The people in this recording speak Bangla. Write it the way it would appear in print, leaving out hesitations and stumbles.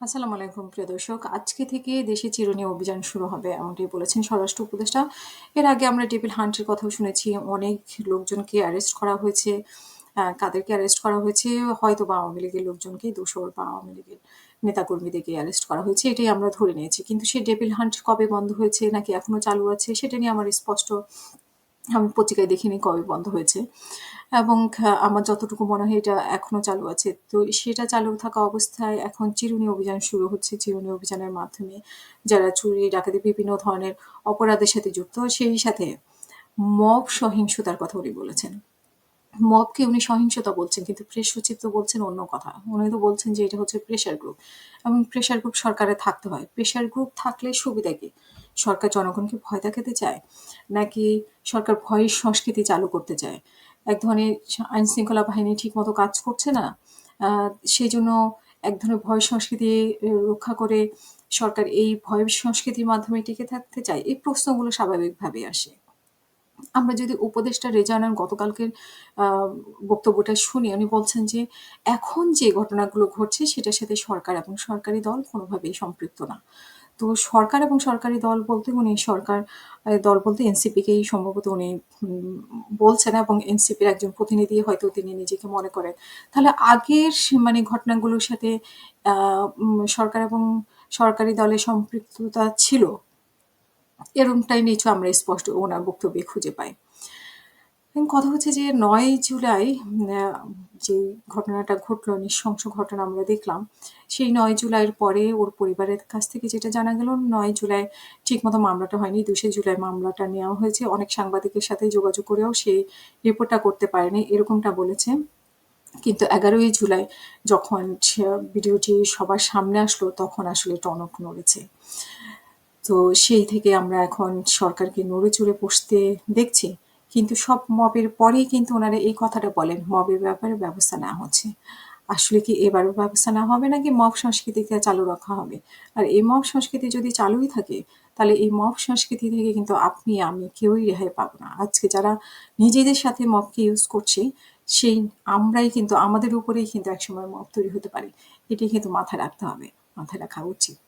আসসালামু আলাইকুম প্রিয় দর্শক। আজকে থেকে দেশে চিরুনি অভিযান শুরু হবে এমনটি বলেছেন স্বরাষ্ট্র উপদেষ্টা। এর আগে আমরা টেবিল হান্টের কথাও শুনেছি। অনেক লোকজনকে অ্যারেস্ট করা হয়েছে। কাদেরকে অ্যারেস্ট করা হয়েছে? হয়তোবা আওয়ামী লীগের লোকজনকেই দোসর বা আওয়ামী লীগের নেতাকর্মীদেরকে অ্যারেস্ট করা হয়েছে। এটাই আমরা ধরে নিয়েছি। কিন্তু সেই টেবিল হান্ট কবে বন্ধ হয়েছে নাকি এখনো চালু আছে সেটা নিয়ে আমার স্পষ্ট আমি পত্রিকায় দেখিনি কবে বন্ধ হয়েছে। এবং আমার যতটুকু মনে হয় এটা এখনো চালু আছে। তো সেটা চালু থাকা অবস্থায় এখন চিরুনি অভিযান শুরু হচ্ছে। চিরুনি অভিযানের মাধ্যমে যারা চুরি, ডাকাতি বিভিন্ন ধরনের অপরাধের সাথে যুক্ত, সেই সাথে মব সহিংসতার কথা উনি বলেছেন। মবকে উনি সহিংসতা বলছেন কিন্তু প্রেস সচিব তো বলছেন অন্য কথা। উনি তো বলছেন যে এটা হচ্ছে প্রেশার গ্রুপ এবং প্রেশার গ্রুপ সরকারের থাকতে হয়। প্রেশার গ্রুপ থাকলে সুবিধা কি? সরকার জনগণকে ভয় দেখাতে চায়? নাকি সরকার ভয়ের সংস্কৃতি চালু করতে চায়? এক ধরনের আইনশৃঙ্খলা বাহিনী ঠিকমতো কাজ করছে না। আ সেজন্য এক ধরনের ভয় সংস্কৃতি রক্ষা করে সরকার এই ভয় সংস্কৃতির মাধ্যমে টিকে থাকতে চায়? এই প্রশ্নগুলো স্বাভাবিকভাবেই আসে। আমরা যদি উপদেষ্টা রেজানার গতকালকের আ বক্তব্যটা শুনি, উনি বলছেন যে, এখন যে ঘটনাগুলো ঘটছে সেটার সাথে সরকার এবং সরকারি দল কোনোভাবেই সম্পৃক্ত না। তো সরকার এবং সরকারি দল বলতে উনি সরকার দল বলতে এনসিপিকেই সম্ভবত উনি বলছেন এবং এনসিপির একজন প্রতিনিধি হয়তো তিনি নিজেকে মনে করেন। তাহলে আগের মানে ঘটনাগুলোর সাথে আ সরকার এবং সরকারি দলের সম্পৃক্ততা ছিল। এরকমটাই নিচু আমরা স্পষ্ট উনার বক্তব্যে খুঁজে পাই। এখন কথা হচ্ছে যে ৯ জুলাই আ যে ঘটনাটা ঘটলো, নৃশংস ঘটনা আমরা দেখলাম। সেই ৯ জুলাইয়ের পরে ওর পরিবারের কাছ থেকে যেটা জানা গেল ৯ জুলাই ঠিকমতো মামলাটা হয়নি। ২০ জুলাই মামলাটা নেওয়া হয়েছে। অনেক সাংবাদিকের সাথে যোগাযোগ করেও সেই রিপোর্টটা করতে পারেনি, এরকমটা বলেছে। কিন্তু ১১ই জুলাই যখন ভিডিওটি সবার সামনে আসলো তখন আসলে টনক নড়েছে। তো সেই থেকে আমরা এখন সরকারকে নড়েচড়ে বসতে দেখছি। কিন্তু সব মবের পরেই কিন্তু উনারা এই কথাটা বলেন, মবের ব্যাপারে ব্যবস্থা নেওয়া হচ্ছে। আসলে কি এবারও ব্যবস্থা নেওয়া হবে নাকি মব সংস্কৃতিকে চালু রাখা হবে? আর এই মব সংস্কৃতি যদি চালুই থাকে, তাহলে এই মব সংস্কৃতি থেকে কিন্তু আপনি আমি কেউই রেহাই পাবো না। আজকে যারা নিজেদের সাথে মবকে ইউজ করছে, সেই আমরাই কিন্তু আমাদের উপরেই কিন্তু একসময় মব তৈরি হতে পারে। এটি কিন্তু মাথায় রাখতে হবে। মাথায় রাখা উচিত।